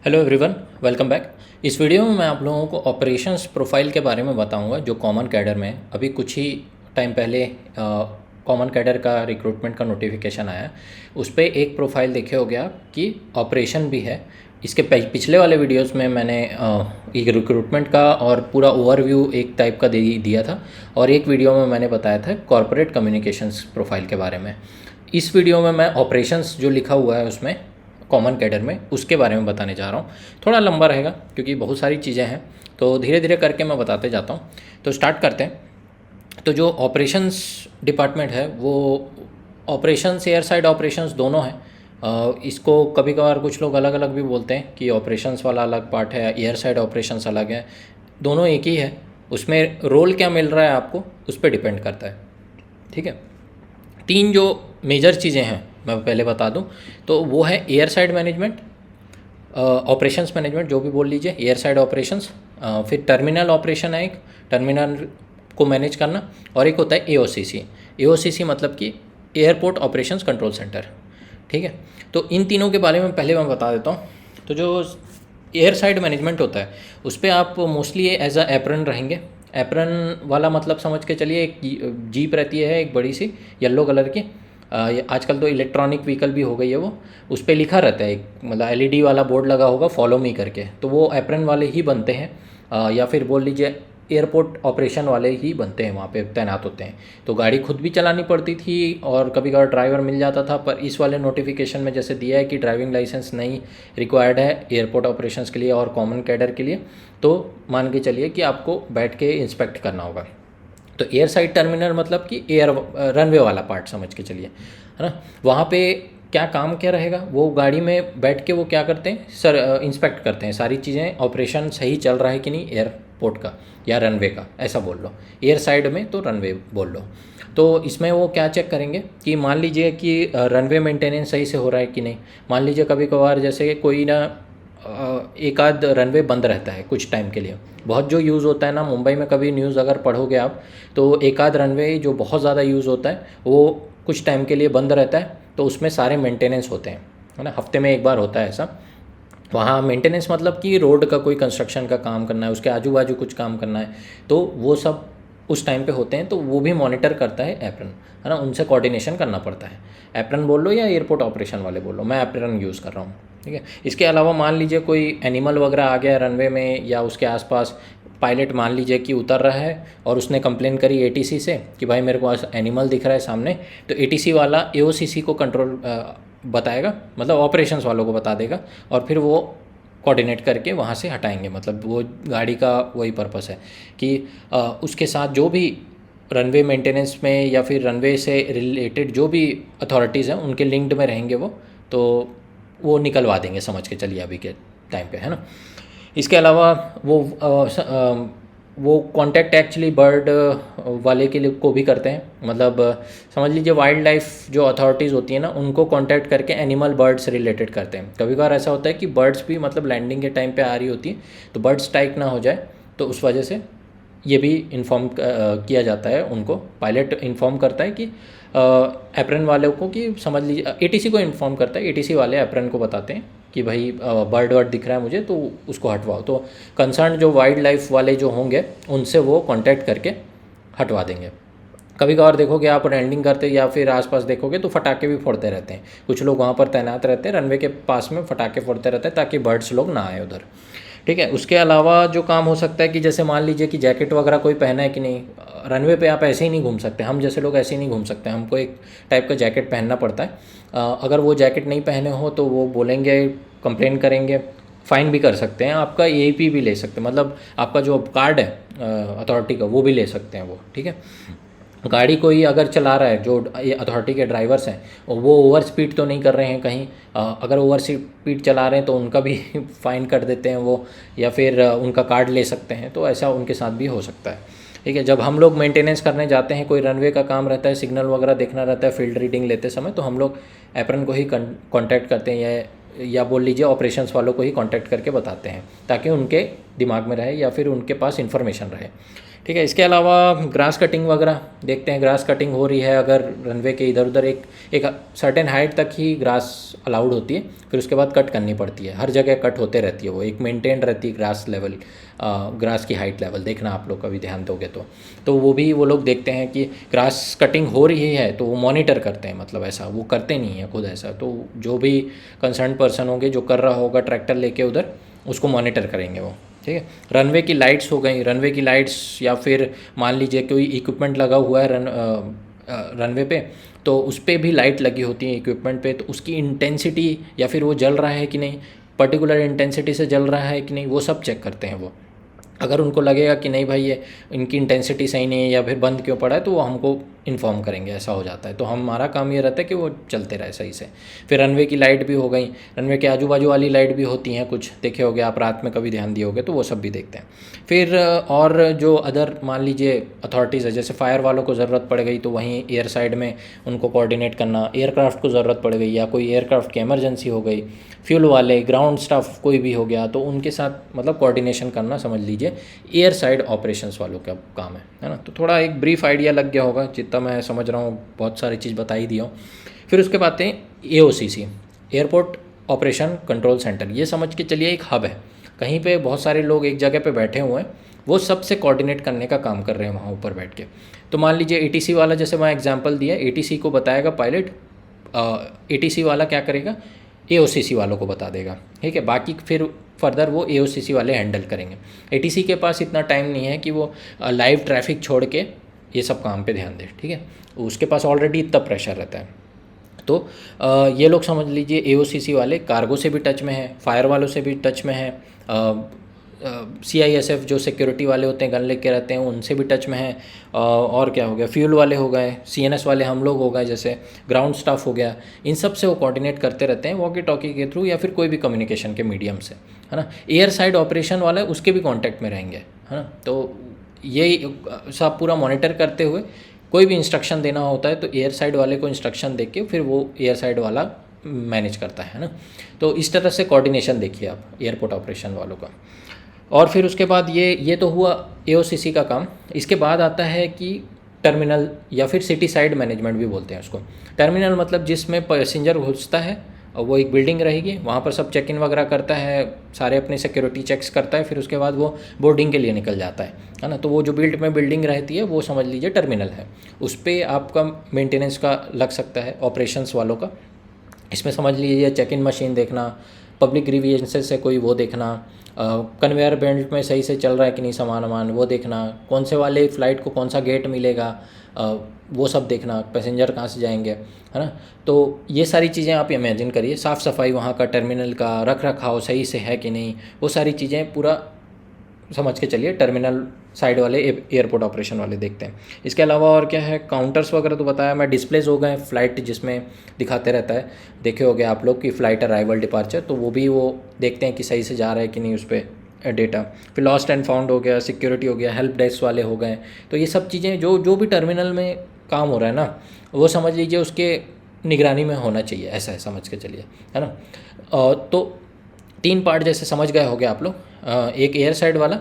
Hello everyone, welcome back. इस video में मैं आप लोगों को ऑपरेशंस प्रोफाइल के बारे में बताऊंगा जो कॉमन कैडर में है। अभी कुछ ही टाइम पहले कॉमन कैडर का रिक्रूटमेंट का नोटिफिकेशन आया। उस पर एक प्रोफाइल देखे हो गया कि ऑपरेशन भी है। इसके पिछले वाले वीडियोस में मैंने एक रिक्रूटमेंट का और पूरा ओवरव्यू एक टाइप का दिया था, और एक वीडियो में मैंने बताया था कॉरपोरेट कम्युनिकेशंस प्रोफाइल के बारे में। इस वीडियो में मैं ऑपरेशंस जो लिखा हुआ है उसमें कॉमन कैडर में उसके बारे में बताने जा रहा हूँ। थोड़ा लंबा रहेगा क्योंकि बहुत सारी चीज़ें हैं, तो धीरे धीरे करके मैं बताते जाता हूँ। तो स्टार्ट करते हैं। तो जो ऑपरेशंस डिपार्टमेंट है वो ऑपरेशंस एयर साइड ऑपरेशंस दोनों हैं। इसको कभी कभार कुछ लोग अलग अलग भी बोलते हैं कि ऑपरेशंस वाला अलग पार्ट है, एयर साइड ऑपरेशंस अलग है। दोनों एक ही है। उसमें रोल क्या मिल रहा है आपको उस पर डिपेंड करता है। ठीक है, तीन जो मेजर चीज़ें हैं मैं पहले बता दूं, तो वो है air side management, operations management जो भी बोल लीजिए, एयर साइड ऑपरेशंस। फिर टर्मिनल ऑपरेशन है, एक टर्मिनल को मैनेज करना, और एक होता है एओसीसी। एओसीसी मतलब कि एयरपोर्ट ऑपरेशंस कंट्रोल सेंटर। ठीक है, तो इन तीनों के बारे में पहले मैं बता देता हूँ। तो जो एयर साइड मैनेजमेंट होता है उस पर आप मोस्टली एज अ एप्रन रहेंगे। एप्रन वाला मतलब समझ के चलिए, एक जीप रहती है एक बड़ी सी येलो कलर की। आजकल तो इलेक्ट्रॉनिक व्हीकल भी हो गई है वो। उस पर लिखा रहता है, एक मतलब एलईडी वाला बोर्ड लगा होगा फॉलो मी करके, तो वो एप्रन वाले ही बनते हैं। या फिर बोल लीजिए एयरपोर्ट ऑपरेशन वाले ही बनते हैं, वहाँ पे तैनात होते हैं। तो गाड़ी खुद भी चलानी पड़ती थी और कभी कभार ड्राइवर मिल जाता था, पर इस वाले नोटिफिकेशन में जैसे दिया है कि ड्राइविंग लाइसेंस नहीं रिक्वायर्ड है एयरपोर्ट ऑपरेशंस के लिए और कॉमन कैडर के लिए, तो मान के चलिए कि आपको बैठ के इंस्पेक्ट करना होगा। तो एयर साइड टर्मिनल मतलब कि एयर रनवे वाला पार्ट समझ के चलिए, है ना। वहाँ पे क्या काम क्या रहेगा, वो गाड़ी में बैठ के वो क्या करते हैं सर, इंस्पेक्ट करते हैं सारी चीज़ें, ऑपरेशन सही चल रहा है कि नहीं एयरपोर्ट का या रनवे का, ऐसा बोल लो। एयर साइड में तो रनवे बोल लो। तो इसमें वो क्या चेक करेंगे कि मान लीजिए कि रनवे मेंटेनेंस सही से हो रहा है कि नहीं। मान लीजिए कभी कभार जैसे कोई ना एक आध रनवे बंद रहता है कुछ टाइम के लिए। बहुत जो यूज़ होता है ना, मुंबई में कभी न्यूज़ अगर पढ़ोगे आप, तो एक आध रनवे जो बहुत ज़्यादा यूज़ होता है वो कुछ टाइम के लिए बंद रहता है, तो उसमें सारे मेंटेनेंस होते हैं, है ना। हफ्ते में एक बार होता है ऐसा। वहाँ मेंटेनेंस मतलब कि रोड का कोई कंस्ट्रक्शन का काम करना है, उसके आजू बाजू कुछ काम करना है, तो वो सब उस टाइम पे होते हैं। तो वो भी मॉनिटर करता है एप्रन, है ना। उनसे कोऑर्डिनेशन करना पड़ता है। एप्रन बोल लो या एयरपोर्ट ऑपरेशन वाले बोल लो, मैं एप्रन यूज़ कर रहा हूँ। ठीक है, इसके अलावा मान लीजिए कोई एनिमल वगैरह आ गया रनवे में या उसके आसपास, पायलट मान लीजिए कि उतर रहा है और उसने कंप्लेन करी एटीसी से कि भाई मेरे को एनिमल दिख रहा है सामने, तो एटीसी वाला एओसीसी को कंट्रोल बताएगा, मतलब ऑपरेशंस वालों को बता देगा, और फिर वो कोऑर्डिनेट करके वहाँ से हटाएंगे। मतलब वो गाड़ी का वही पर्पस है कि उसके साथ जो भी रनवे मेंटेनेंस में या फिर रनवे से रिलेटेड जो भी अथॉरिटीज़ हैं उनके लिंक्ड में रहेंगे तो वो निकलवा देंगे समझ के चलिए अभी के टाइम पे, है ना। इसके अलावा वो कांटेक्ट एक्चुअली बर्ड वाले के लिए को भी करते हैं। मतलब समझ लीजिए वाइल्ड लाइफ जो अथॉरिटीज़ होती है ना, उनको कांटेक्ट करके एनिमल बर्ड से रिलेटेड करते हैं। कभी कभार ऐसा होता है कि बर्ड्स भी मतलब लैंडिंग के टाइम पे आ रही होती है, तो बर्ड स्ट्राइक ना हो जाए, तो उस वजह से ये भी इन्फॉर्म किया जाता है उनको। पायलट इन्फॉर्म करता है कि एप्रन वालों को, कि समझ लीजिए एटीसी को इन्फॉर्म करता है, एटीसी वाले एप्रन को बताते हैं कि भाई बर्ड वर्ड दिख रहा है मुझे, तो उसको हटवाओ। तो कंसर्न जो वाइल्ड लाइफ वाले जो होंगे उनसे वो कांटेक्ट करके हटवा देंगे। कभी कभार देखोगे आप लैंडिंग करते या फिर आसपास देखोगे तो फटाके भी फोड़ते रहते हैं। कुछ लोग वहाँ पर तैनात रहते हैं रनवे के पास में, फटाके फोड़ते रहते हैं ताकि बर्ड्स लोग ना आए उधर। ठीक है, उसके अलावा जो काम हो सकता है कि जैसे मान लीजिए कि जैकेट वगैरह कोई पहना है कि नहीं। रनवे पे आप ऐसे ही नहीं घूम सकते, हम जैसे लोग ऐसे ही नहीं घूम सकते, हमको एक टाइप का जैकेट पहनना पड़ता है। अगर वो जैकेट नहीं पहने हो तो वो बोलेंगे, कंप्लेन करेंगे, फ़ाइन भी कर सकते हैं, आपका एपी भी ले सकते हैं, मतलब आपका जो कार्ड है अथॉरिटी का वो भी ले सकते हैं वो। ठीक है, गाड़ी कोई अगर चला रहा है जो अथॉरिटी के ड्राइवर्स हैं, और वो ओवर स्पीड तो नहीं कर रहे हैं कहीं, अगर ओवर स्पीड चला रहे हैं तो उनका भी फ़ाइन कर देते हैं वो, या फिर उनका कार्ड ले सकते हैं, तो ऐसा उनके साथ भी हो सकता है। ठीक है, जब हम लोग मेंटेनेंस करने जाते हैं, कोई रनवे का काम रहता है, सिग्नल वगैरह देखना रहता है फील्ड रीडिंग लेते समय, तो हम लोग एप्रन को ही कांटेक्ट करते हैं या बोल लीजिए ऑपरेशंस वालों को ही कांटेक्ट करके बताते हैं, ताकि उनके दिमाग में रहे या फिर उनके पास इन्फॉर्मेशन रहे। ठीक है। इसके अलावा ग्रास कटिंग वगैरह देखते हैं, ग्रास कटिंग हो रही है अगर रनवे के इधर उधर एक सर्टेन हाइट तक ही ग्रास अलाउड होती है, फिर उसके बाद कट करनी पड़ती है। हर जगह कट होते रहती है, वो एक मेंटेन रहती है ग्रास लेवल, ग्रास की हाइट लेवल। देखना आप लोग कभी ध्यान दोगे तो वो भी वो लोग देखते हैं कि ग्रास कटिंग हो रही है तो वो मॉनिटर करते हैं, मतलब ऐसा वो करते नहीं है खुद ऐसा, तो जो भी कंसर्न पर्सन होंगे जो कर रहा होगा ट्रैक्टर लेके उधर, उसको मॉनिटर करेंगे वो। ठीक है। रनवे की लाइट्स हो गई, रनवे की लाइट्स या फिर मान लीजिए कोई इक्विपमेंट लगा हुआ है रनवे पे, तो उस पर भी लाइट लगी होती है इक्विपमेंट पे, तो उसकी इंटेंसिटी या फिर वो जल रहा है कि नहीं, पर्टिकुलर इंटेंसिटी से जल रहा है कि नहीं, वो सब चेक करते हैं वो। अगर उनको लगेगा कि नहीं भाई ये इनकी इंटेंसिटी सही नहीं है या फिर बंद क्यों पड़ा है, तो वो हमको इन्फॉर्म करेंगे, ऐसा हो जाता है। तो हमारा काम ये रहता है कि वो चलते रहे सही से। फिर रनवे की लाइट भी हो गई, रनवे के आजू बाजू वाली लाइट भी होती हैं कुछ, देखे होगे आप, रात में कभी ध्यान दिए होगे तो वो सब भी देखते हैं। फिर और जो अदर मान लीजिए अथॉरिटीज़ है, जैसे फायर वालों को ज़रूरत पड़ गई तो वहीं एयर साइड में उनको कोऑर्डिनेट करना, एयरक्राफ्ट को ज़रूरत पड़ गई या कोई एयरक्राफ्ट की इमरजेंसी हो गई, फ्यूल वाले, ग्राउंड स्टाफ कोई भी हो गया, तो उनके साथ मतलब कोऑर्डिनेशन करना समझ लीजिए एयर साइड ऑपरेशंस वालों का काम है ना। तो थोड़ा एक ब्रीफ आइडिया लग गया होगा, जितना मैं समझ रहा हूँ बहुत सारी चीज़ बता ही दी हूँ। फिर उसके बाद हैं AOCC, airport operation control centre. ये समझ के चलिए एक हब है, कहीं पे बहुत सारे लोग एक जगह पे बैठे हुए हैं, वो सबसे कोऑर्डिनेट करने का काम कर रहे हैं वहाँ ऊपर बैठ के। तो मान लीजिए ATC वाला, जैसे मैं एग्जांपल दिया, ATC को बताएगा पायलट, ATC वाला क्या करेगा, AOCC वालों को बता देगा। ठीक है। बाकी फिर फर्दर वो AOCC वाले हैंडल करेंगे। ATC के पास इतना टाइम नहीं है कि वो लाइव ट्रैफिक छोड़ के ये सब काम पे ध्यान दे। ठीक है। उसके पास ऑलरेडी इतना प्रेशर रहता है। तो ये लोग समझ लीजिए AOCC वाले कार्गो से भी टच में है, फायर वालों से भी टच में है, CISF जो सिक्योरिटी वाले होते हैं गन लेके रहते हैं उनसे भी टच में है, और क्या हो गया, फ्यूल वाले हो गए, CNS वाले हम लोग हो गए, जैसे ग्राउंड स्टाफ हो गया, इन सब से वो कोऑर्डिनेट करते रहते हैं वॉकी टॉकी के थ्रू या फिर कोई भी कम्युनिकेशन के मीडियम से, है ना। एयर साइड ऑपरेशन वाला उसके भी कॉन्टैक्ट में रहेंगे, है ना। तो ये सब पूरा मॉनिटर करते हुए कोई भी इंस्ट्रक्शन देना होता है तो एयर साइड वाले को इंस्ट्रक्शन दे के फिर वो एयर साइड वाला मैनेज करता है ना। तो इस तरह से कोऑर्डिनेशन देखिए आप एयरपोर्ट ऑपरेशन वालों का। और फिर उसके बाद ये तो हुआ AOCC का काम। इसके बाद आता है कि टर्मिनल या फिर सिटी साइड मैनेजमेंट भी बोलते हैं उसको। टर्मिनल मतलब जिसमें पैसेंजर घुसता है और वो एक बिल्डिंग रहेगी, वहाँ पर सब चेक इन वगैरह करता है, सारे अपने सिक्योरिटी चेक्स करता है, फिर उसके बाद वो बोर्डिंग के लिए निकल जाता है ना। तो वो जो बिल्डिंग रहती है वो समझ लीजिए टर्मिनल है, उस पर आपका मेंटेनेंस का लग सकता है, ऑपरेशंस वालों का। इसमें समझ लीजिए चेक इन मशीन देखना, पब्लिक ग्रीवियंसेस से कोई वो देखना, कन्वेयर बेल्ट में सही से चल रहा है कि नहीं सामान वो देखना, कौन से वाले फ़्लाइट को कौन सा गेट मिलेगा, वो सब देखना, पैसेंजर कहाँ से जाएंगे, है ना। तो ये सारी चीज़ें आप इमेजिन करिए, साफ़ सफाई वहाँ का टर्मिनल का, रख रखाव सही से है कि नहीं, वो सारी चीज़ें पूरा समझ के चलिए टर्मिनल साइड वाले एयरपोर्ट ऑपरेशन वाले देखते हैं। इसके अलावा और क्या है, काउंटर्स वगैरह तो बताया मैं, डिस्प्लेस हो गए, फ़्लाइट जिसमें दिखाते रहता है, देखे होगे आप लोग कि फ़्लाइट अराइवल डिपार्चर, तो वो भी वो देखते हैं कि सही से जा रहा है कि नहीं उस पर डेटा। फिर लॉस्ट एंड फाउंड हो गया, सिक्योरिटी हो गया, हेल्प डेस्क वाले हो गए। तो ये सब चीज़ें जो भी टर्मिनल में काम हो रहा है ना, वो समझ लीजिए उसके निगरानी में होना चाहिए, ऐसा है समझ के चलिए, है ना। तो 3 पार्ट जैसे समझ गए होंगे आप लोग, एक एयर साइड वाला,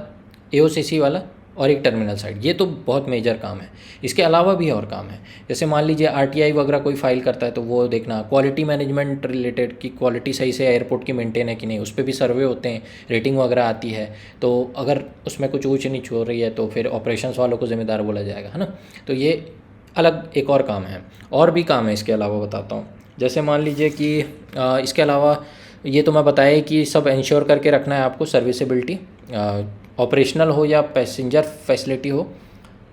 AOCC वाला और एक टर्मिनल साइड। ये तो बहुत मेजर काम है। इसके अलावा भी और काम है, जैसे मान लीजिए RTI वगैरह कोई फाइल करता है तो वो देखना, क्वालिटी मैनेजमेंट रिलेटेड की क्वालिटी सही से एयरपोर्ट की मेंटेन है कि नहीं, उस पर भी सर्वे होते हैं, रेटिंग वगैरह आती है। तो अगर उसमें कुछ ऊँच नीच हो रही है तो फिर ऑपरेशंस वालों को जिम्मेदार बोला जाएगा, है ना। तो ये अलग एक और काम है। और भी काम है इसके अलावा बताता हूँ, जैसे मान लीजिए कि इसके अलावा ये तो मैं बताया कि सब इंश्योर करके रखना है आपको, सर्विसेबिलिटी, ऑपरेशनल हो या पैसेंजर फैसिलिटी हो,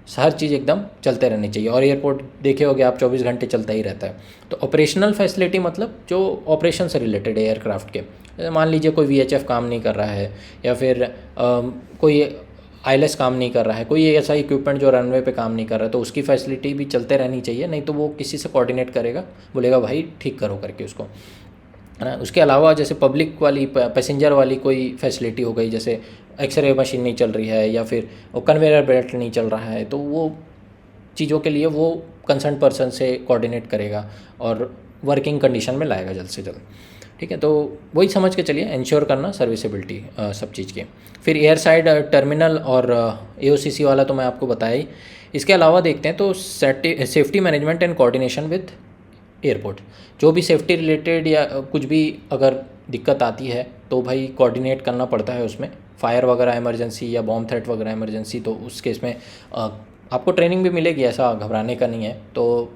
हर चीज़ एकदम चलते रहनी चाहिए। और एयरपोर्ट देखे होगे आप 24 घंटे चलता ही रहता है। तो ऑपरेशनल फैसिलिटी मतलब जो ऑपरेशन से रिलेटेड है एयरक्राफ्ट के, मान लीजिए कोई VHF काम नहीं कर रहा है या फिर कोई ILS काम नहीं कर रहा है, कोई ऐसा इक्विपमेंट जो रनवे पे काम नहीं कर रहा है, तो उसकी फैसिलिटी भी चलते रहनी चाहिए, नहीं तो वो किसी से कोऑर्डिनेट करेगा, बोलेगा भाई ठीक करो करके उसको, है ना। उसके अलावा जैसे पब्लिक वाली, पैसेंजर वाली कोई फैसिलिटी हो गई, जैसे एक्सरे मशीन नहीं चल रही है या फिर वो कन्वेयर बेल्ट नहीं चल रहा है, तो वो चीज़ों के लिए वो कंसर्न पर्सन से कोऑर्डिनेट करेगा और वर्किंग कंडीशन में लाएगा जल्द से जल्द। ठीक है, तो वही समझ के चलिए, इंश्योर करना सर्विसेबिलिटी सब चीज़ की। फिर एयर साइड टर्मिनल और AOCC वाला तो मैं आपको बताया ही। इसके अलावा देखते हैं तो safety management and coordination with airport. जो भी सेफ्टी रिलेटेड या कुछ भी अगर दिक्कत आती है तो भाई कोऑर्डिनेट करना पड़ता है उसमें। फायर वगैरह इमरजेंसी या बॉम्ब थ्रेट वगैरह इमरजेंसी, तो उस केस में आपको ट्रेनिंग भी मिलेगी, ऐसा घबराने का नहीं है। तो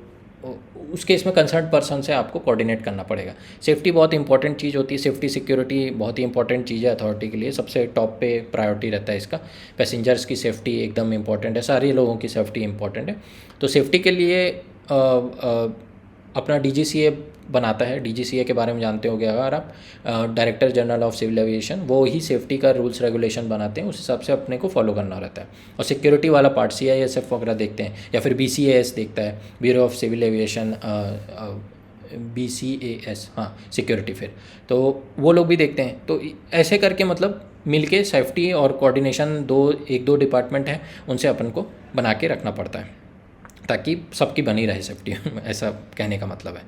उस केस में कंसर्न पर्सन से आपको कोऑर्डिनेट करना पड़ेगा। सेफ्टी बहुत इंपॉर्टेंट चीज़ होती है, सेफ्टी सिक्योरिटी बहुत ही इंपॉर्टेंट चीज़ है अथॉरिटी के लिए, सबसे टॉप पे प्रायोरिटी रहता है इसका। पैसेंजर्स की सेफ्टी एकदम इंपॉर्टेंट है, सारे लोगों की सेफ्टी इंपॉर्टेंट है। तो सेफ्टी के लिए अपना DGCA बनाता है। DGCA के बारे में जानते होंगे अगर आप, director general of civil aviation, वो ही सेफ्टी का रूल्स रेगुलेशन बनाते हैं, उस हिसाब से अपने को फॉलो करना रहता है। और सिक्योरिटी वाला पार्ट CISF वगैरह देखते हैं, या फिर BCAS देखता है, bureau of civil aviation, BCAS, हाँ सिक्योरिटी। फिर तो वो लोग भी देखते हैं। तो ऐसे करके मतलब मिलके सेफ्टी और कोऑर्डिनेशन एक दो डिपार्टमेंट हैं, उनसे अपन को बना के रखना पड़ता है ताकि सबकी बनी रहे सेफ्टी ऐसा कहने का मतलब है।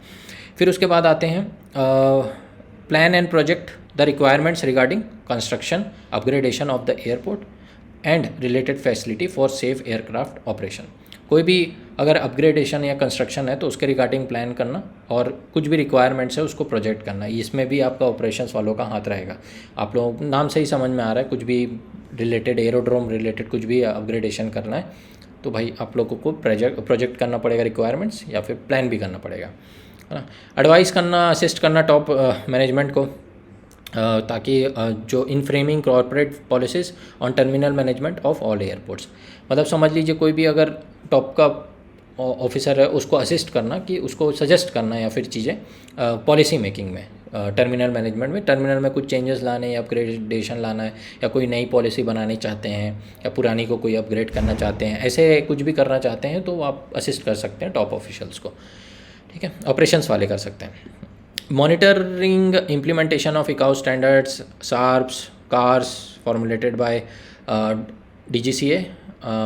फिर उसके बाद आते हैं plan and project the requirements regarding construction upgradation of the airport and related facility for safe aircraft operation. कोई भी अगर अपग्रेडेशन या कंस्ट्रक्शन है तो उसके रिगार्डिंग प्लान करना और कुछ भी रिक्वायरमेंट्स है उसको प्रोजेक्ट करना, इसमें भी आपका ऑपरेशंस वालों का हाथ रहेगा। आप लोग नाम से ही समझ में आ रहा है, कुछ भी रिलेटेड एरोड्रोम रिलेटेड कुछ भी अपग्रेडेशन करना है तो भाई आप लोगों को प्रोजेक्ट करना पड़ेगा रिक्वायरमेंट्स, या फिर प्लान भी करना पड़ेगा, है ना। एडवाइस करना, असिस्ट करना टॉप मैनेजमेंट को, ताकि जो in framing corporate policies on terminal management of all airports. मतलब समझ लीजिए कोई भी अगर टॉप का ऑफिसर है उसको असिस्ट करना, कि उसको सजेस्ट करना या फिर चीज़ें पॉलिसी मेकिंग में, टर्मिनल मैनेजमेंट में, टर्मिनल में कुछ चेंजेस लाने या अपग्रेडेशन लाना है, या कोई नई पॉलिसी बनानी चाहते हैं, या पुरानी को कोई अपग्रेड करना चाहते हैं, ऐसे कुछ भी करना चाहते हैं तो आप असिस्ट कर सकते हैं टॉप ऑफिशियल्स को, ठीक है। ऑपरेशंस वाले कर सकते हैं। Monitoring implementation of ICAO standards, SARPs, CARS formulated bye DGCA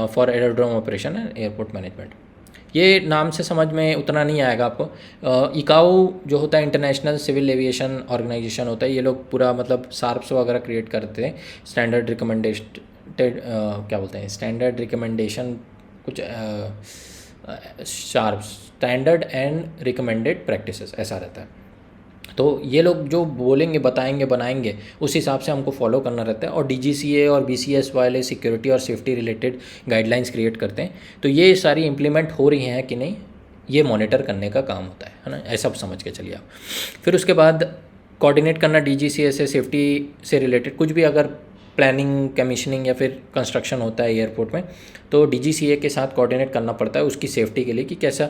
for aerodrome operation and airport management. ये नाम से समझ में उतना नहीं आएगा आपको। ICAO जो होता है इंटरनेशनल सिविल एविएशन ऑर्गेनाइजेशन होता है, ये लोग पूरा मतलब SARPs वगैरह क्रिएट करते हैं, स्टैंडर्ड रिकमेंडेशन क्या बोलते हैं, स्टैंडर्ड रिकमेंडेशन कुछ SARPs, standard and recommended practices, ऐसा रहता है। तो ये लोग जो बोलेंगे, बताएंगे, बनाएंगे, उस हिसाब से हमको फॉलो करना रहता है। और DGCA और BCS वाले सिक्योरिटी और सेफ्टी रिलेटेड गाइडलाइंस क्रिएट करते हैं। तो ये सारी इम्प्लीमेंट हो रही हैं कि नहीं, ये मॉनिटर करने का काम होता है ना, ऐसा समझ के चलिए आप। फिर उसके बाद कोऑर्डिनेट करना DGCA से सेफ्टी से रिलेटेड कुछ भी अगर प्लानिंग, कमीशनिंग या फिर कंस्ट्रक्शन होता है एयरपोर्ट में, तो DGCA के साथ कोऑर्डिनेट करना पड़ता है उसकी सेफ्टी के लिए, कि कैसा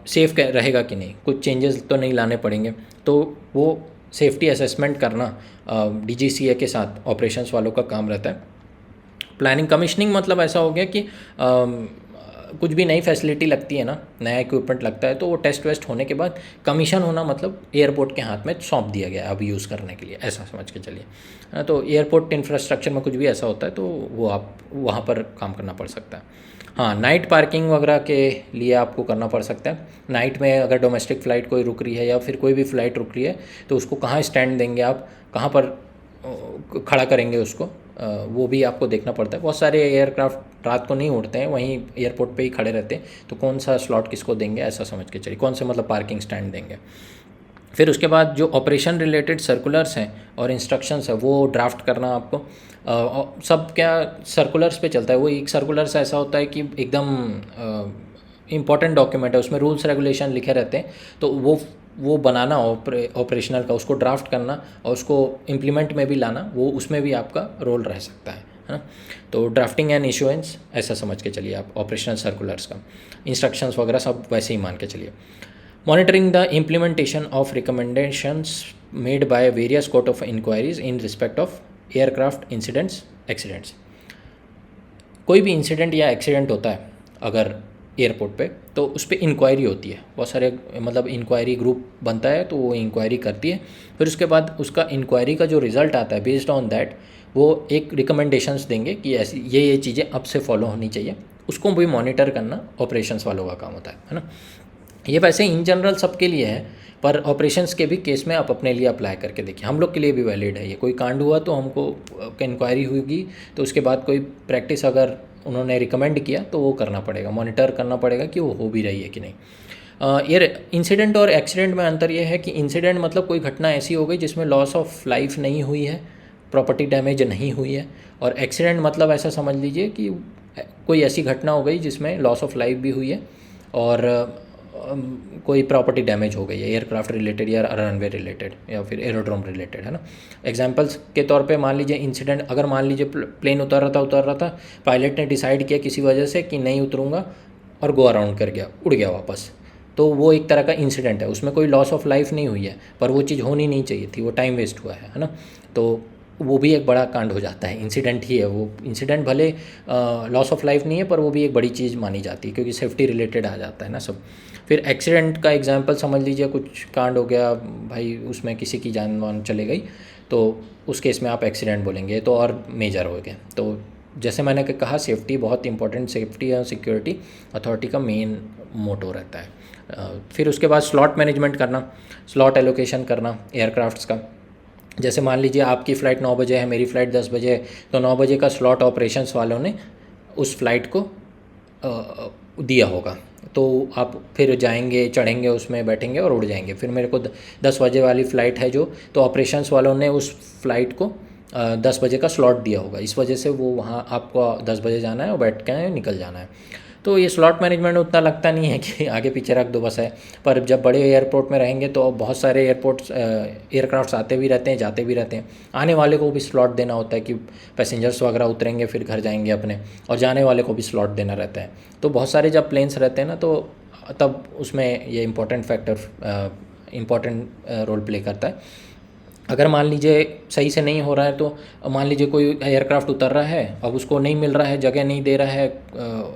सेफ रहेगा कि नहीं, कुछ चेंजेस तो नहीं लाने पड़ेंगे। तो वो सेफ्टी असेसमेंट करना DGCA के साथ ऑपरेशंस वालों का काम रहता है। प्लानिंग कमीशनिंग मतलब ऐसा हो गया कि कुछ भी नई फैसिलिटी लगती है ना, नया इक्विपमेंट लगता है, तो वो टेस्ट वेस्ट होने के बाद कमीशन होना मतलब एयरपोर्ट के हाथ में सौंप दिया गया अब यूज़ करने के लिए, ऐसा समझ के चलिए। तो एयरपोर्ट इंफ्रास्ट्रक्चर में कुछ भी ऐसा होता है तो वो आप वहाँ पर काम करना पड़ सकता है। हाँ, नाइट पार्किंग वगैरह के लिए आपको करना पड़ सकता है। नाइट में अगर डोमेस्टिक फ़्लाइट कोई रुक रही है या फिर कोई भी फ़्लाइट रुक रही है तो उसको कहाँ स्टैंड देंगे आप, कहाँ पर खड़ा करेंगे उसको, वो भी आपको देखना पड़ता है। बहुत सारे एयरक्राफ्ट रात को नहीं उड़ते हैं, वहीं एयरपोर्ट पे ही खड़े रहते हैं, तो कौन सा स्लॉट किसको देंगे ऐसा समझ के चलिए, कौन से मतलब पार्किंग स्टैंड देंगे। फिर उसके बाद जो ऑपरेशन रिलेटेड सर्कुलर्स हैं और इंस्ट्रक्शंस है वो ड्राफ्ट करना आपको। सब क्या सर्कुलर्स पे चलता है, वो एक सर्कुलर्स ऐसा होता है कि एकदम इम्पॉर्टेंट डॉक्यूमेंट है, उसमें रूल्स रेगुलेशन लिखे रहते हैं, तो वो बनाना ऑपरेशनल का, उसको ड्राफ्ट करना और उसको इम्प्लीमेंट में भी लाना, वो उसमें भी आपका रोल रह सकता है ना। तो ड्राफ्टिंग एंड इशुएंस ऐसा समझ के चलिए आप ऑपरेशनल सर्कुलर्स का, इंस्ट्रक्शंस वगैरह सब वैसे ही मान के चलिए। Monitoring the implementation of recommendations made by various court of inquiries in respect of aircraft incidents accidents. कोई भी इंसिडेंट या एक्सीडेंट होता है अगर एयरपोर्ट पे, तो उस पर इंक्वायरी होती है, बहुत सारे मतलब इंक्वायरी ग्रुप बनता है, तो वो इंक्वायरी करती है। फिर उसके बाद उसका इंक्वायरी का जो रिज़ल्ट आता है, बेस्ड ऑन दैट वो एक रिकमेंडेशंस देंगे कि ऐसी ये चीज़ें अब से फॉलो होनी चाहिए, उसको भी मॉनिटर करना ऑपरेशंस वालों का काम होता है ना। ये वैसे इन जनरल सबके लिए है, पर ऑपरेशंस के भी केस में आप अपने लिए अप्लाई करके देखिए, हम लोग के लिए भी वैलिड है ये। कोई कांड हुआ तो हमको इंक्वायरी होगी, तो उसके बाद कोई प्रैक्टिस अगर उन्होंने रिकमेंड किया तो वो करना पड़ेगा, मॉनिटर करना पड़ेगा कि वो हो भी रही है कि नहीं। ये इंसिडेंट और एक्सीडेंट में अंतर ये है कि इंसिडेंट मतलब कोई घटना ऐसी हो गई जिसमें लॉस ऑफ लाइफ नहीं हुई है, प्रॉपर्टी डैमेज नहीं हुई है, और एक्सीडेंट मतलब ऐसा समझ लीजिए कि कोई ऐसी घटना हो गई जिसमें लॉस ऑफ लाइफ भी हुई है और कोई प्रॉपर्टी डैमेज हो गई है, एयरक्राफ्ट रिलेटेड या रनवे रिलेटेड या फिर एरोड्रोम रिलेटेड, है ना। एग्जांपल्स के तौर पे मान लीजिए इंसिडेंट, अगर मान लीजिए प्लेन उतर रहा था, पायलट ने डिसाइड किया किसी वजह से कि नहीं उतरूँगा और गो अराउंड कर गया, उड़ गया वापस, तो वो एक तरह का इंसिडेंट है, उसमें कोई लॉस ऑफ लाइफ नहीं हुई है, पर वो चीज़ होनी नहीं चाहिए थी, वो टाइम वेस्ट हुआ है ना। तो वो भी एक बड़ा कांड हो जाता है, इंसिडेंट ही है वो। इंसिडेंट भले लॉस ऑफ लाइफ नहीं है, पर वो भी एक बड़ी चीज़ मानी जाती है क्योंकि सेफ्टी रिलेटेड आ जाता है ना सब। फिर एक्सीडेंट का एग्जांपल समझ लीजिए, कुछ कांड हो गया भाई, उसमें किसी की जान वान चले गई, तो उस केस में आप एक्सीडेंट बोलेंगे, तो और मेजर हो गए। तो जैसे मैंने कहा, सेफ्टी बहुत इंपॉर्टेंट, सेफ्टी और सिक्योरिटी अथॉरिटी का मेन मोटो रहता है। फिर उसके बाद स्लॉट मैनेजमेंट करना, स्लॉट एलोकेशन करना एयरक्राफ्ट्स का। जैसे मान लीजिए आपकी फ़्लाइट 9 बजे है, मेरी फ़्लाइट 10 बजे है, तो 9 बजे का स्लॉट ऑपरेशंस वालों ने उस फ्लाइट को दिया होगा, तो आप फिर जाएंगे, चढ़ेंगे, उसमें बैठेंगे और उड़ जाएंगे। फिर मेरे को 10 बजे वाली फ़्लाइट है जो, तो ऑपरेशंस वालों ने उस फ्लाइट को 10 बजे का स्लॉट दिया होगा, इस वजह से वो वहाँ आपको 10 बजे जाना है और बैठ के निकल जाना है। तो ये स्लॉट मैनेजमेंट उतना लगता नहीं है कि आगे पीछे रख दो बस है, पर जब बड़े एयरपोर्ट में रहेंगे तो बहुत सारे एयरक्राफ्ट्स आते भी रहते हैं, जाते भी रहते हैं। आने वाले को भी स्लॉट देना होता है कि पैसेंजर्स वगैरह उतरेंगे फिर घर जाएंगे अपने, और जाने वाले को भी स्लॉट देना रहता है। तो बहुत सारे जब प्लेन्स रहते हैं ना, तो तब उसमें ये इम्पोर्टेंट रोल प्ले करता है। अगर मान लीजिए सही से नहीं हो रहा है, तो मान लीजिए कोई एयरक्राफ्ट उतर रहा है, अब उसको नहीं मिल रहा है, जगह नहीं दे रहा है,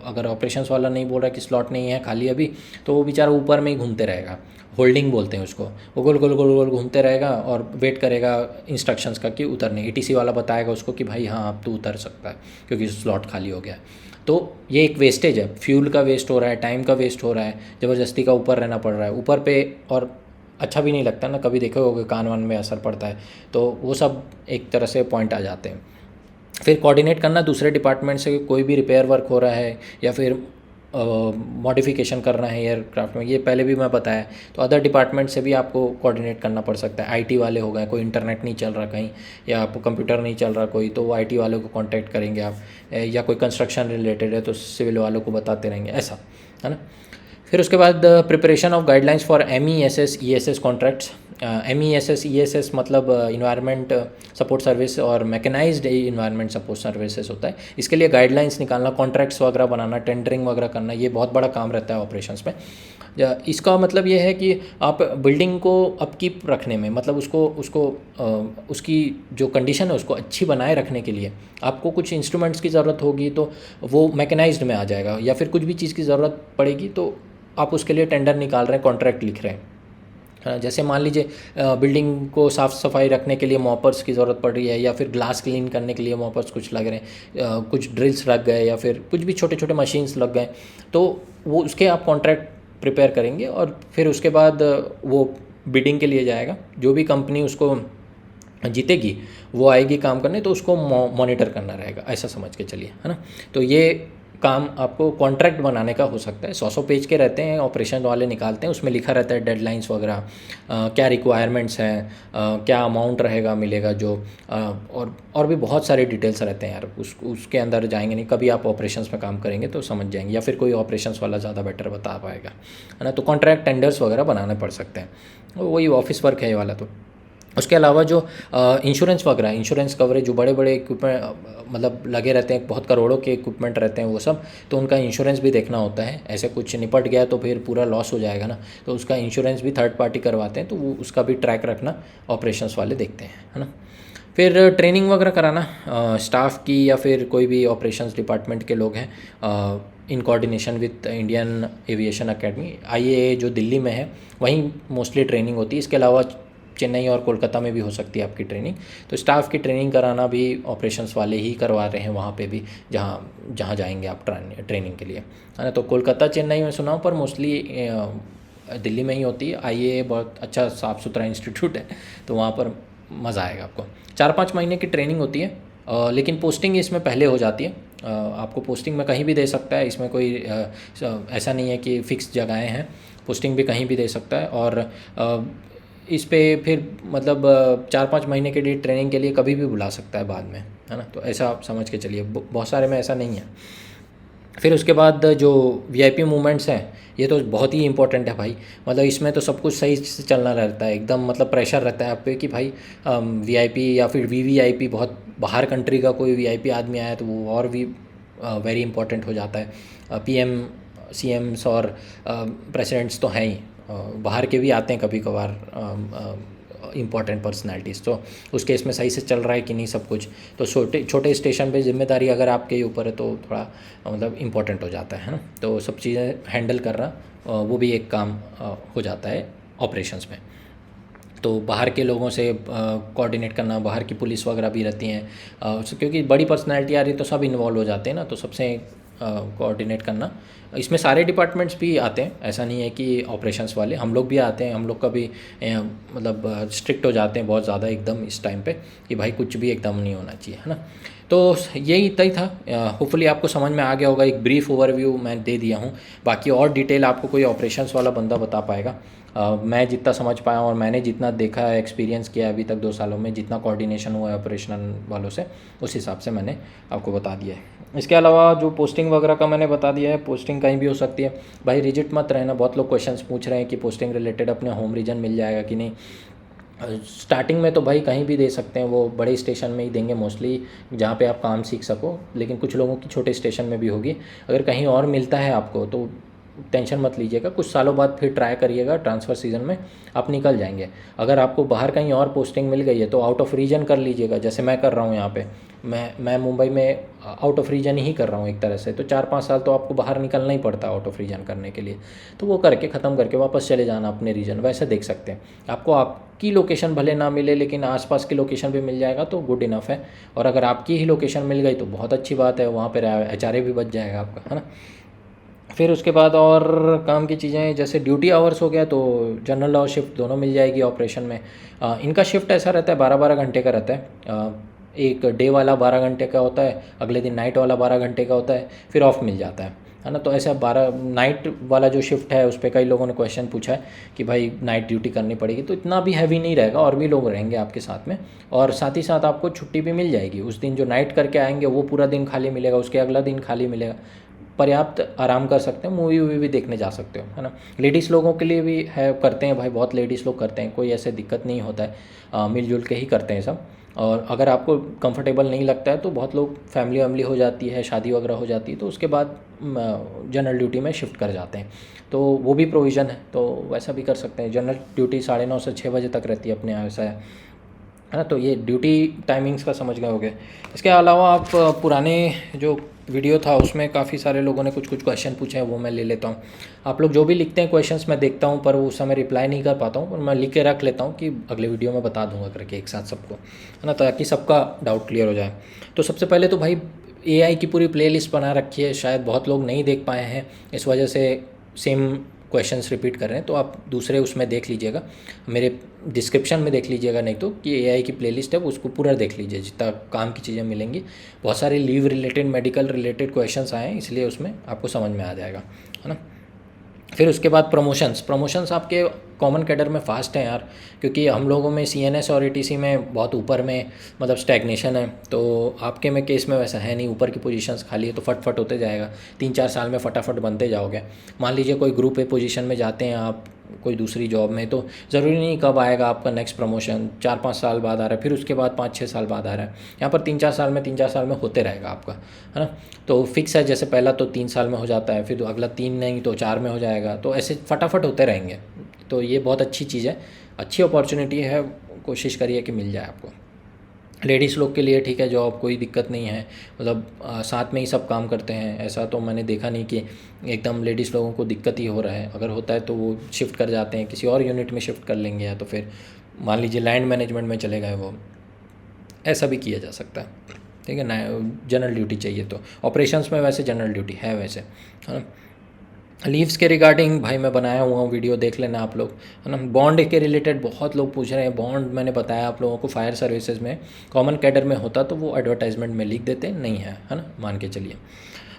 अगर ऑपरेशंस वाला नहीं बोल रहा है कि स्लॉट नहीं है खाली अभी, तो वो बेचारा ऊपर में ही घूमते रहेगा, होल्डिंग बोलते हैं उसको। वो गोल गोल गोल गोल घूमते रहेगा और वेट करेगा इंस्ट्रक्शंस का कि उतरने, एटीसी वाला बताएगा उसको कि भाई हाँ अब तो उतर सकता है क्योंकि स्लॉट खाली हो गया है। तो ये एक वेस्टेज है, फ्यूल का वेस्ट हो रहा है, टाइम का वेस्ट हो रहा है, ज़बरदस्ती का ऊपर रहना पड़ रहा है ऊपर पे, और अच्छा भी नहीं लगता ना, कभी देखे होगे कान वान में असर पड़ता है, तो वो सब एक तरह से पॉइंट आ जाते हैं। फिर कोऑर्डिनेट करना दूसरे डिपार्टमेंट से, कोई भी रिपेयर वर्क हो रहा है या फिर मॉडिफिकेशन करना है एयरक्राफ्ट में, ये पहले भी मैं बताया, तो अदर डिपार्टमेंट से भी आपको कोऑर्डिनेट करना पड़ सकता है। आईटी वाले हो गए, कोई इंटरनेट नहीं चल रहा कहीं, या आपको कंप्यूटर नहीं चल रहा कोई, तो वो आईटी वालों को कांटेक्ट करेंगे आप, या कोई कंस्ट्रक्शन रिलेटेड है तो सिविल वालों को बताते रहेंगे, ऐसा है ना। फिर उसके बाद preparation of guidelines for MESS ESS contracts. MESS ESS मतलब इन्वायरमेंट सपोर्ट सर्विस और मैकेनाइज्ड इन्वायरमेंट सपोर्ट सर्विसेज होता है। इसके लिए गाइडलाइंस निकालना, कॉन्ट्रैक्ट्स वगैरह बनाना, टेंडरिंग वगैरह करना, ये बहुत बड़ा काम रहता है ऑपरेशंस में। इसका मतलब ये है कि आप बिल्डिंग को अपकीप रखने में, मतलब उसकी जो कंडीशन है उसको अच्छी बनाए रखने के लिए आपको कुछ इंस्ट्रूमेंट्स की ज़रूरत होगी, तो वो मैकेनाइज्ड में आ जाएगा, या फिर कुछ भी चीज़ की ज़रूरत पड़ेगी तो आप उसके लिए टेंडर निकाल रहे हैं, कॉन्ट्रैक्ट लिख रहे हैं। जैसे मान लीजिए बिल्डिंग को साफ़ सफाई रखने के लिए मॉपर्स की ज़रूरत पड़ रही है, या फिर ग्लास क्लीन करने के लिए मॉपर्स कुछ लग रहे हैं, कुछ ड्रिल्स लग गए, या फिर कुछ भी छोटे छोटे मशीन्स लग गए, तो वो उसके आप कॉन्ट्रैक्ट प्रिपेयर करेंगे, और फिर उसके बाद वो बिडिंग के लिए जाएगा। जो भी कंपनी उसको जीतेगी वो आएगी काम करने, तो उसको मॉनिटर करना रहेगा, ऐसा समझ के चलिए, है ना। तो ये काम आपको कॉन्ट्रैक्ट बनाने का हो सकता है। 100 पेज के रहते हैं, ऑपरेशन वाले निकालते हैं, उसमें लिखा रहता है डेडलाइंस वगैरह, क्या रिक्वायरमेंट्स हैं, क्या अमाउंट रहेगा मिलेगा जो, और भी बहुत सारे डिटेल्स रहते हैं यार, उसके अंदर जाएंगे नहीं, कभी आप ऑपरेशंस में काम करेंगे तो समझ जाएंगे, या फिर कोई ऑपरेशंस वाला ज़्यादा बेटर बता पाएगा, है ना। तो कॉन्ट्रैक्ट टेंडर्स वगैरह बनाने पड़ सकते हैं, वही ऑफिस वर्क है ये वाला। तो उसके अलावा जो इंश्योरेंस वगैरह, इंश्योरेंस कवरेज, जो बड़े बड़े इक्विपमेंट मतलब लगे रहते हैं, बहुत करोड़ों के इक्विपमेंट रहते हैं वो सब, तो उनका इंश्योरेंस भी देखना होता है। ऐसे कुछ निपट गया तो फिर पूरा लॉस हो जाएगा ना, तो उसका इंश्योरेंस भी थर्ड पार्टी करवाते हैं, तो वो उसका भी ट्रैक रखना ऑपरेशंस वाले देखते हैं, है ना। फिर ट्रेनिंग वगैरह कराना स्टाफ की, या फिर कोई भी ऑपरेशंस डिपार्टमेंट के लोग हैं, in coordination with Indian aviation academy, IAA जो दिल्ली में है वहीं मोस्टली ट्रेनिंग होती है। इसके अलावा चेन्नई और कोलकाता में भी हो सकती है आपकी ट्रेनिंग। तो स्टाफ की ट्रेनिंग कराना भी ऑपरेशंस वाले ही करवा रहे हैं वहाँ पे भी, जहाँ जाएंगे आप ट्रेनिंग के लिए, है ना। तो कोलकाता चेन्नई में सुना हूँ, पर मोस्टली दिल्ली में ही होती है। आईएए बहुत अच्छा साफ़ सुथरा इंस्टीट्यूट है, तो वहाँ पर मज़ा आएगा आपको। 4-5 महीने की ट्रेनिंग होती है, लेकिन पोस्टिंग इसमें पहले हो जाती है। आपको पोस्टिंग में कहीं भी दे सकता है, इसमें कोई ऐसा नहीं है कि फ़िक्स जगहें हैं, पोस्टिंग भी कहीं भी दे सकता है। और इस पे फिर मतलब 4-5 महीने के लिए ट्रेनिंग के लिए कभी भी बुला सकता है बाद में, है ना। तो ऐसा आप समझ के चलिए, बहुत सारे में ऐसा नहीं है। फिर उसके बाद जो वीआईपी मूवमेंट्स हैं, ये तो बहुत ही इंपॉर्टेंट है भाई। मतलब इसमें तो सब कुछ सही से चलना रहता है एकदम, मतलब प्रेशर रहता है आप पे कि भाई वीआईपी या फिर वीवीआईपी, बहुत बाहर कंट्री का कोई वीआईपी आदमी आया तो वो और भी वेरी इंपॉर्टेंट हो जाता है। पीएम सीएम्स और प्रेसिडेंट्स तो हैं ही, बाहर के भी आते हैं कभी कभार इम्पॉर्टेंट पर्सनैलिटीज़। तो उस केस में सही से चल रहा है कि नहीं सब कुछ, तो छोटे छोटे स्टेशन पे जिम्मेदारी अगर आपके ऊपर है तो थोड़ा मतलब इम्पॉर्टेंट हो जाता है ना। तो सब चीज़ें हैंडल करना वो भी एक काम हो जाता है ऑपरेशंस में। तो बाहर के लोगों से कोऑर्डिनेट करना, बाहर की पुलिस वगैरह भी रहती हैं, क्योंकि बड़ी पर्सनैलिटी आ रही है तो सब इन्वॉल्व हो जाते हैं ना, तो सबसे कोऑर्डिनेट करना। इसमें सारे डिपार्टमेंट्स भी आते हैं, ऐसा नहीं है कि ऑपरेशंस वाले, हम लोग भी आते हैं। हम लोग का भी मतलब स्ट्रिक्ट हो जाते हैं बहुत ज़्यादा एकदम इस टाइम पे कि भाई कुछ भी एकदम नहीं होना चाहिए, है ना। तो यही इतना ही था। होपफुली आपको समझ में आ गया होगा, एक ब्रीफ ओवरव्यू मैं दे दिया हूँ। बाकी और डिटेल आपको कोई ऑपरेशंस वाला बंदा बता पाएगा। मैं जितना समझ पाया और मैंने जितना देखा है, एक्सपीरियंस किया अभी तक 2 सालों में, जितना कोऑर्डिनेशन हुआ है ऑपरेशनल वालों से, उस हिसाब से मैंने आपको बता दिया है। इसके अलावा जो पोस्टिंग वगैरह का मैंने बता दिया है, पोस्टिंग कहीं भी हो सकती है भाई, रिजिट मत रहना। बहुत लोग क्वेश्चंस पूछ रहे हैं कि पोस्टिंग रिलेटेड अपने होम रीजन मिल जाएगा कि नहीं। स्टार्टिंग में तो भाई कहीं भी दे सकते हैं, वो बड़े स्टेशन में ही देंगे मोस्टली, जहाँ पे आप काम सीख सको। लेकिन कुछ लोगों की छोटे स्टेशन में भी होगी। अगर कहीं और मिलता है आपको तो टेंशन मत लीजिएगा, कुछ सालों बाद फिर ट्राई करिएगा, ट्रांसफ़र सीज़न में आप निकल जाएंगे। अगर आपको बाहर कहीं और पोस्टिंग मिल गई है तो आउट ऑफ रीजन कर लीजिएगा, जैसे मैं कर रहा हूँ यहाँ पे। मैं मुंबई में आउट ऑफ रीजन ही कर रहा हूँ एक तरह से। तो 4-5 साल तो आपको बाहर निकलना ही पड़ता है आउट ऑफ रीजन करने के लिए, तो वो करके ख़त्म करके वापस चले जाना अपने रीजन। वैसे देख सकते हैं, आपको आपकी लोकेशन भले ना मिले लेकिन आसपास की लोकेशन पे मिल जाएगा तो गुड इनफ है। और अगर आपकी ही लोकेशन मिल गई तो बहुत अच्छी बात है, वहाँ पर एचआरए भी बच जाएगा आपका, है ना। फिर उसके बाद और काम की चीज़ें, जैसे ड्यूटी आवर्स हो गया तो जनरल और शिफ्ट दोनों मिल जाएगी ऑपरेशन में। इनका शिफ्ट ऐसा रहता है 12-12 घंटे का रहता है। एक डे वाला 12 घंटे का होता है, अगले दिन नाइट वाला 12 घंटे का होता है, फिर ऑफ मिल जाता है ना। तो ऐसा 12 नाइट वाला जो शिफ्ट है उस पर कई लोगों ने क्वेश्चन पूछा है कि भाई नाइट ड्यूटी करनी पड़ेगी, तो इतना भी हैवी नहीं रहेगा, और भी लोग रहेंगे आपके साथ में। और साथ ही साथ आपको छुट्टी भी मिल जाएगी। उस दिन जो नाइट करके आएंगे वो पूरा दिन खाली मिलेगा, उसके अगला दिन खाली मिलेगा, पर्याप्त आराम कर सकते हो, मूवी वूवी भी देखने जा सकते हो, है ना। लेडीज़ लोगों के लिए भी है, करते हैं भाई, बहुत लेडीज़ लोग करते हैं, कोई ऐसे दिक्कत नहीं होता है, मिलजुल के ही करते हैं सब। और अगर आपको कंफर्टेबल नहीं लगता है तो बहुत लोग फैमिली वैमिली हो जाती है, शादी वगैरह हो जाती है, तो उसके बाद जनरल ड्यूटी में शिफ्ट कर जाते हैं, तो वो भी प्रोविज़न है, तो वैसा भी कर सकते हैं। जनरल ड्यूटी 9:30 से 6 बजे तक रहती है अपने यहाँ, ऐसा है ना। तो ये ड्यूटी टाइमिंग्स का समझ गए होगे। इसके अलावा आप पुराने जो वीडियो था उसमें काफ़ी सारे लोगों ने कुछ कुछ क्वेश्चन पूछे हैं, वो मैं ले लेता हूँ। आप लोग जो भी लिखते हैं क्वेश्चंस मैं देखता हूँ, पर उस समय रिप्लाई नहीं कर पाता हूँ, पर मैं लिख के रख लेता हूँ कि अगले वीडियो में बता दूंगा करके एक साथ सबको, है ना, ताकि सबका डाउट क्लियर हो जाए। तो सबसे पहले तो भाई एआई की पूरी प्लेलिस्ट बना रखी है, शायद बहुत लोग नहीं देख पाए हैं, इस वजह से सेम क्वेश्चंस रिपीट कर रहे हैं, तो आप दूसरे उसमें देख लीजिएगा, मेरे डिस्क्रिप्शन में देख लीजिएगा, नहीं तो कि एआई की प्लेलिस्ट है उसको पूरा देख लीजिए, जितना काम की चीज़ें मिलेंगी। बहुत सारे leave related, medical related questions आए हैं, इसलिए उसमें आपको समझ में आ जाएगा, है ना। फिर उसके बाद प्रमोशंस आपके कॉमन कैडर में फ़ास्ट हैं यार, क्योंकि हम लोगों में सीएनएस और एटीसी में बहुत ऊपर में मतलब स्टैग्नेशन है, तो आपके में केस में वैसा है नहीं, ऊपर की पोजीशंस खाली है तो फट होते जाएगा, 3-4 साल में फटाफट बनते जाओगे। मान लीजिए कोई ग्रुप ए पोजीशन में जाते हैं आप कोई दूसरी जॉब में, तो ज़रूरी नहीं कब आएगा आपका नेक्स्ट प्रमोशन, 4-5 साल बाद आ रहा है, फिर उसके बाद 5-6 साल बाद आ रहा है। यहाँ पर 3-4 साल में होते रहेगा आपका, है ना। तो फिक्स है, जैसे पहला तो 3 साल में हो जाता है, फिर अगला 3 नहीं तो 4 में हो जाएगा, तो ऐसे फटाफट होते रहेंगे। तो ये बहुत अच्छी चीज़ है, अच्छी अपॉर्चुनिटी है, कोशिश करिए कि मिल जाए आपको। लेडीज़ लोग के लिए ठीक है जॉब, कोई दिक्कत नहीं है, मतलब साथ में ही सब काम करते हैं, ऐसा तो मैंने देखा नहीं कि एकदम लेडीज़ लोगों को दिक्कत ही हो रहा है। अगर होता है तो वो शिफ्ट कर जाते हैं, किसी और यूनिट में शिफ्ट कर लेंगे, या तो फिर मान लीजिए लैंड मैनेजमेंट में चले गए, वो ऐसा भी किया जा सकता है, ठीक है ना। जनरल ड्यूटी चाहिए तो ऑपरेशंस में वैसे जनरल ड्यूटी है वैसे, है ना। लीव्स के रिगार्डिंग भाई मैं बनाया हुआ हूँ वीडियो, देख लेना आप लोग, है ना। बॉन्ड के रिलेटेड बहुत लोग पूछ रहे हैं। बॉन्ड मैंने बताया आप लोगों को फायर सर्विसेज में कॉमन कैडर में होता तो वो एडवर्टाइजमेंट में लिख देते, नहीं है ना, मान के चलिए।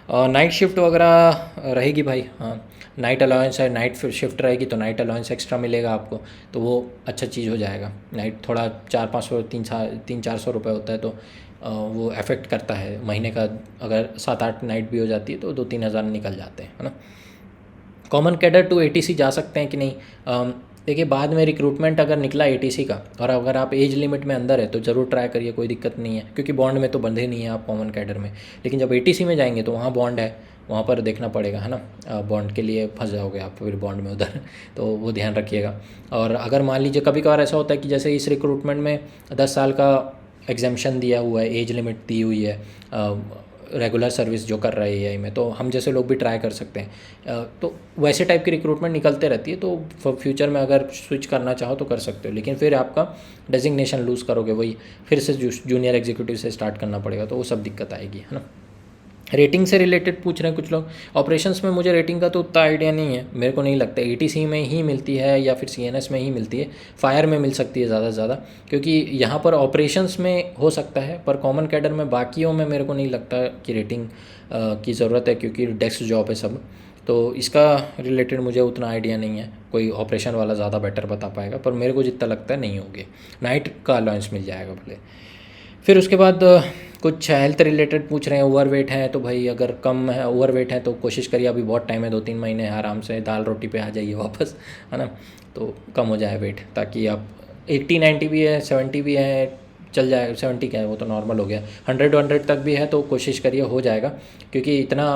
नाइट शिफ्ट वगैरह रहेगी भाई, हाँ नाइट अलाउंस है, नाइट शिफ्ट रहेगी तो नाइट अलाउंस एक्स्ट्रा मिलेगा आपको, तो वो अच्छा चीज़ हो जाएगा। नाइट थोड़ा 400-500 300-400 रुपये होता है, तो वो अफेक्ट करता है महीने का। अगर 7-8 नाइट भी हो जाती है तो 2-3 हज़ार निकल जाते हैं, है ना। कॉमन कैडर टू एटीसी जा सकते हैं कि नहीं, देखिए बाद में रिक्रूटमेंट अगर निकला एटीसी का और अगर आप एज लिमिट में अंदर है तो ज़रूर ट्राई करिए, कोई दिक्कत नहीं है, क्योंकि बॉन्ड में तो बंधे नहीं है आप कॉमन कैडर में। लेकिन जब एटीसी में जाएंगे तो वहाँ बॉन्ड है, वहाँ पर देखना पड़ेगा, है ना। बॉन्ड के लिए फंस जाओगे आप फिर बॉन्ड में उधर तो वो ध्यान रखिएगा। और अगर मान लीजिए कभी कभार ऐसा होता है कि जैसे इस रिक्रूटमेंट में 10 साल का एग्जामेशन दिया हुआ है, एज लिमिट दी हुई है, रेगुलर सर्विस जो कर रहे हैं में, तो हम जैसे लोग भी ट्राई कर सकते हैं। तो वैसे टाइप की रिक्रूटमेंट निकलते रहती है, तो फ्यूचर में अगर स्विच करना चाहो तो कर सकते हो, लेकिन फिर आपका डेजिग्नेशन लूज़ करोगे, वही फिर से जूनियर एग्जीक्यूटिव से स्टार्ट करना पड़ेगा, तो वो सब दिक्कत आएगी, है ना। रेटिंग से रिलेटेड पूछ रहे हैं कुछ लोग। ऑपरेशंस में मुझे रेटिंग का तो उतना आइडिया नहीं है, मेरे को नहीं लगता एटीसी में ही मिलती है या फिर सीएनएस में ही मिलती है। फायर में मिल सकती है ज़्यादा से ज़्यादा, क्योंकि यहाँ पर ऑपरेशंस में हो सकता है, पर कॉमन कैडर में बाकियों में मेरे को नहीं लगता कि रेटिंग की ज़रूरत है, क्योंकि डेस्क जॉब है सब। तो इसका रिलेटेड मुझे उतना आइडिया नहीं है, कोई ऑपरेशन वाला ज़्यादा बेटर बता पाएगा, पर मेरे को जितना लगता है नहीं होगी। नाइट का अलाउंस मिल जाएगा भले। फिर उसके बाद कुछ हेल्थ रिलेटेड पूछ रहे हैं। ओवर वेट है तो भाई अगर कम है, ओवर वेट है तो कोशिश करिए, अभी बहुत टाइम है, 2-3 महीने है, आराम से दाल रोटी पे आ जाइए वापस, है ना। तो कम हो जाए वेट, ताकि आप 80-90 भी है, 70 भी है, चल जाए। 70 क्या है, वो तो नॉर्मल हो गया। 100 तक भी है तो कोशिश करिए, हो जाएगा, क्योंकि इतना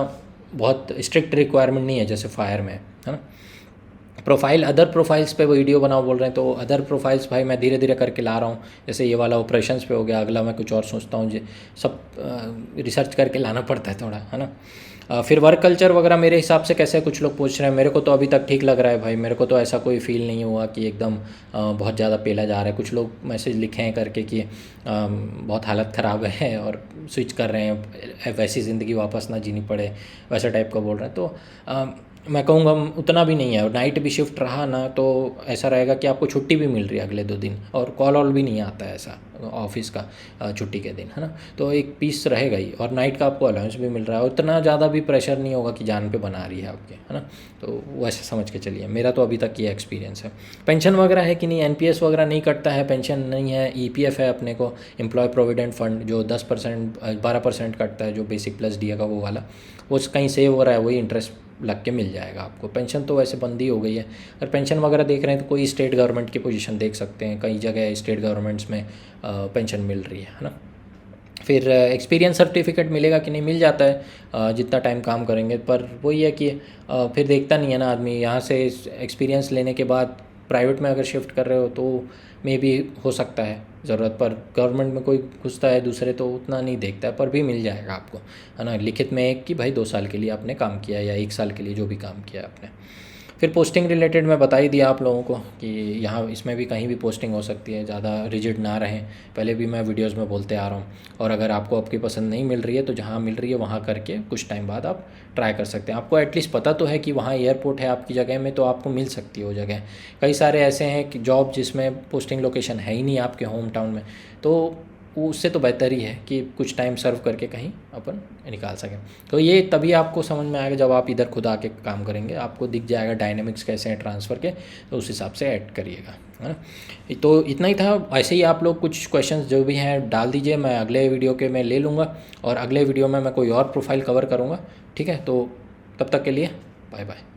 बहुत स्ट्रिक्ट रिक्वायरमेंट नहीं है जैसे फायर में, है ना। प्रोफाइल, अदर प्रोफाइल्स पे वीडियो बनाओ बोल रहे हैं, तो अदर प्रोफाइल्स भाई मैं धीरे धीरे करके ला रहा हूँ। जैसे ये वाला ऑपरेशंस पे हो गया, अगला मैं कुछ और सोचता हूँ, जी सब रिसर्च करके लाना पड़ता है थोड़ा, है ना। फिर वर्क कल्चर वगैरह मेरे हिसाब से कैसे है, कुछ लोग पूछ रहे हैं। मेरे को तो अभी तक ठीक लग रहा है भाई, मेरे को तो ऐसा कोई फील नहीं हुआ कि एकदम बहुत ज़्यादा पेला जा रहा है। कुछ लोग मैसेज लिखे हैं करके कि बहुत हालत ख़राब है और स्विच कर रहे हैं, वैसी ज़िंदगी वापस ना जीनी पड़े, वैसा टाइप का बोल रहे हैं। तो मैं कहूँगा उतना भी नहीं है। और नाइट भी शिफ्ट रहा ना तो ऐसा रहेगा कि आपको छुट्टी भी मिल रही है अगले 2 दिन, और कॉल ऑल भी नहीं आता है ऐसा ऑफिस का छुट्टी के दिन, है ना। तो एक पीस रहेगा ही, और नाइट का आपको अलाउंस भी मिल रहा है, उतना ज़्यादा भी प्रेशर नहीं होगा कि जान पे बना रही है आपके, है ना। तो वैसे समझ के चलिए, मेरा तो अभी तक ये एक्सपीरियंस है। पेंशन वगैरह है कि नहीं, एनपीएस वगैरह नहीं कटता है, पेंशन नहीं है। ईपीएफ है अपने को, एम्प्लॉय प्रोविडेंट फंड, जो 10% 12% कटता है, जो बेसिक प्लस डी का वो वाला, वो कहीं सेव हो रहा है, वही इंटरेस्ट लग के मिल जाएगा आपको। पेंशन तो वैसे बंद ही हो गई है। अगर पेंशन वगैरह देख रहे हैं तो कोई स्टेट गवर्नमेंट की पोजीशन देख सकते हैं, कई जगह स्टेट गवर्नमेंट्स में पेंशन मिल रही है ना। फिर एक्सपीरियंस सर्टिफिकेट मिलेगा कि नहीं, मिल जाता है जितना टाइम काम करेंगे, पर वही है कि फिर देखता नहीं है ना आदमी। यहाँ से एक्सपीरियंस लेने के बाद प्राइवेट में अगर शिफ्ट कर रहे हो तो मे भी हो सकता है ज़रूरत, पर गवर्नमेंट में कोई घुसता है दूसरे तो उतना नहीं देखता है, पर भी मिल जाएगा आपको, है ना, लिखित में एक कि भाई 2 साल के लिए आपने काम किया या 1 साल के लिए जो भी काम किया आपने। फिर पोस्टिंग रिलेटेड मैं बता ही दिया आप लोगों को कि यहाँ इसमें भी कहीं भी पोस्टिंग हो सकती है, ज़्यादा रिजिड ना रहें, पहले भी मैं वीडियोस में बोलते आ रहा हूँ। और अगर आपको आपकी पसंद नहीं मिल रही है तो जहाँ मिल रही है वहाँ करके कुछ टाइम बाद आप ट्राई कर सकते हैं। आपको एटलीस्ट पता तो है कि वहाँ एयरपोर्ट है आपकी जगह में, तो आपको मिल सकती है वो जगह। कई सारे ऐसे हैं कि जॉब जिसमें पोस्टिंग लोकेशन है ही नहीं आपके होम टाउन में, तो उससे तो बेहतर ही है कि कुछ टाइम सर्व करके कहीं अपन निकाल सकें। तो ये तभी आपको समझ में आएगा जब आप इधर खुद आके काम करेंगे, आपको दिख जाएगा डायनेमिक्स कैसे हैं ट्रांसफ़र के, तो उस हिसाब से ऐड करिएगा, है ना। तो इतना ही था। ऐसे ही आप लोग कुछ क्वेश्चंस जो भी हैं डाल दीजिए, मैं अगले वीडियो के मैं ले लूँगा, और अगले वीडियो में मैं कोई और प्रोफाइल कवर करूँगा, ठीक है। तो तब तक के लिए बाय बाय।